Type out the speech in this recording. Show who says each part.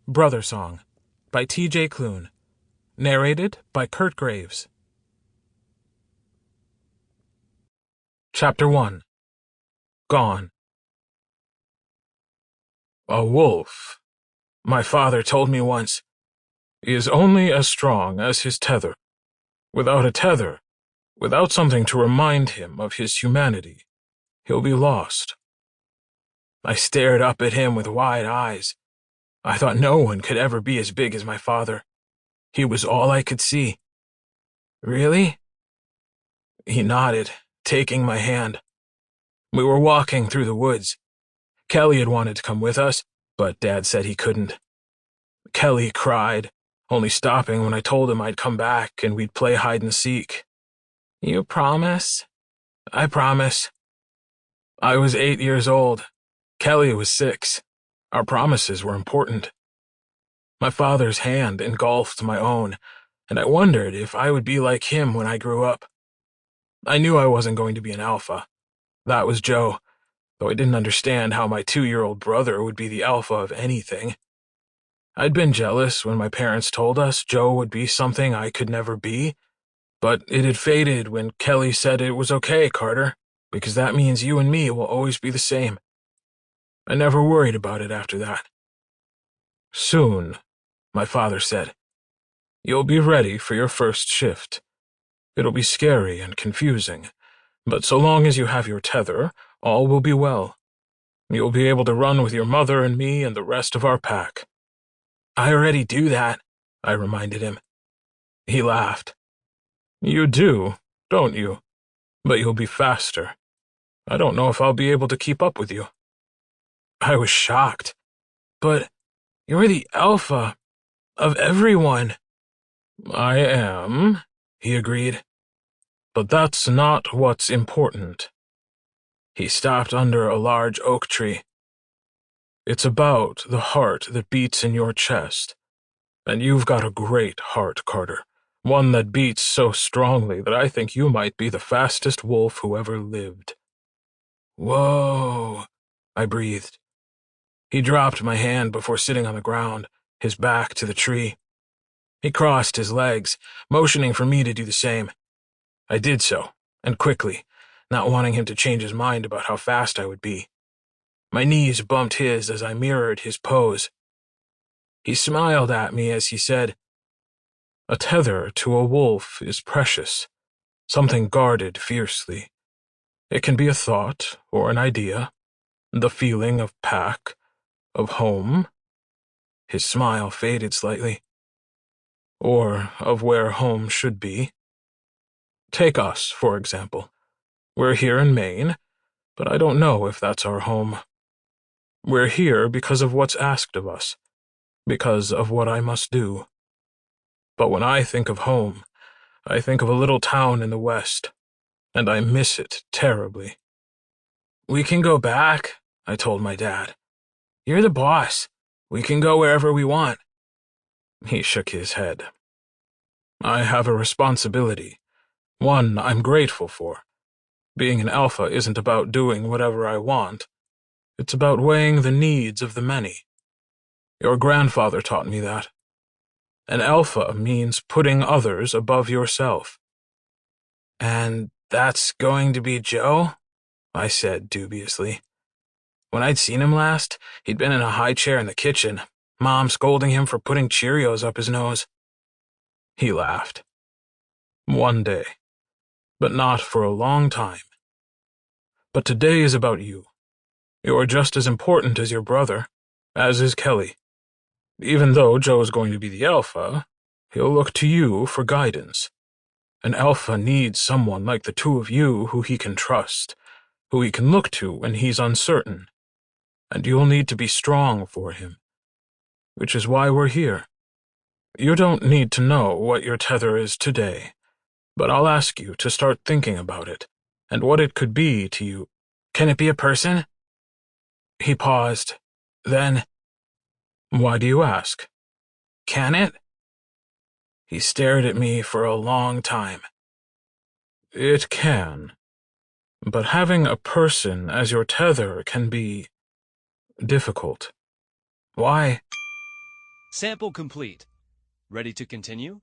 Speaker 1: Brothersong by T.J. Klune. Narrated by Kirt Graves. Chapter 1. Gone. A wolf, my father told me once, is only as strong as his tether. Without a tether, without something to remind him of his humanity, he'll be lost. I stared up at him with wide eyes. I thought no one could ever be as big as my father. He was all I could see. Really? He nodded, taking my hand. We were walking through the woods. Kelly had wanted to come with us, but Dad said he couldn't. Kelly cried, only stopping when I told him I'd come back and we'd play hide and seek. You promise? I promise. I was 8 years old. Kelly was 6. Our promises were important. My father's hand engulfed my own, and I wondered if I would be like him when I grew up. I knew I wasn't going to be an alpha. That was Joe, though I didn't understand how my 2-year-old brother would be the alpha of anything. I'd been jealous when my parents told us Joe would be something I could never be, but it had faded when Kelly said it was okay, Carter, because that means you and me will always be the same. I never worried about it after that. Soon, my father said, you'll be ready for your first shift. It'll be scary and confusing, but so long as you have your tether, all will be well. You'll be able to run with your mother and me and the rest of our pack. I already do that, I reminded him. He laughed. You do, don't you? But you'll be faster. I don't know if I'll be able to keep up with you. I was shocked. But you're the alpha of everyone. I am, he agreed. But that's not what's important. He stopped under a large oak tree. It's about the heart that beats in your chest. And you've got a great heart, Carter. One that beats so strongly that I think you might be the fastest wolf who ever lived. Whoa, I breathed. He dropped my hand before sitting on the ground, his back to the tree. He crossed his legs, motioning for me to do the same. I did so, and quickly, not wanting him to change his mind about how fast I would be. My knees bumped his as I mirrored his pose. He smiled at me as he said, a tether to a wolf is precious, something guarded fiercely. It can be a thought or an idea, the feeling of pack, of home. His smile faded slightly. Or of where home should be. Take us, for example. We're here in Maine, but I don't know if that's our home. We're here because of what's asked of us, because of what I must do. But when I think of home, I think of a little town in the west, and I miss it terribly. We can go back, I told my dad. You're the boss. We can go wherever we want. He shook his head. I have a responsibility, one I'm grateful for. Being an alpha isn't about doing whatever I want. It's about weighing the needs of the many. Your grandfather taught me that. An alpha means putting others above yourself. And that's going to be Joe? I said dubiously. When I'd seen him last, he'd been in a high chair in the kitchen, Mom scolding him for putting Cheerios up his nose. He laughed. One day, but not for a long time. But today is about you. You're just as important as your brother, as is Kelly. Even though Joe's going to be the alpha, he'll look to you for guidance. An alpha needs someone like the two of you who he can trust, who he can look to when he's uncertain. And you'll need to be strong for him. Which is why we're here. You don't need to know what your tether is today, but I'll ask you to start thinking about it, and what it could be to you. Can it be a person? He paused. Then, why do you ask? Can it? He stared at me for a long time. It can. But having a person as your tether can be difficult. Why?
Speaker 2: Sample complete. Ready to continue?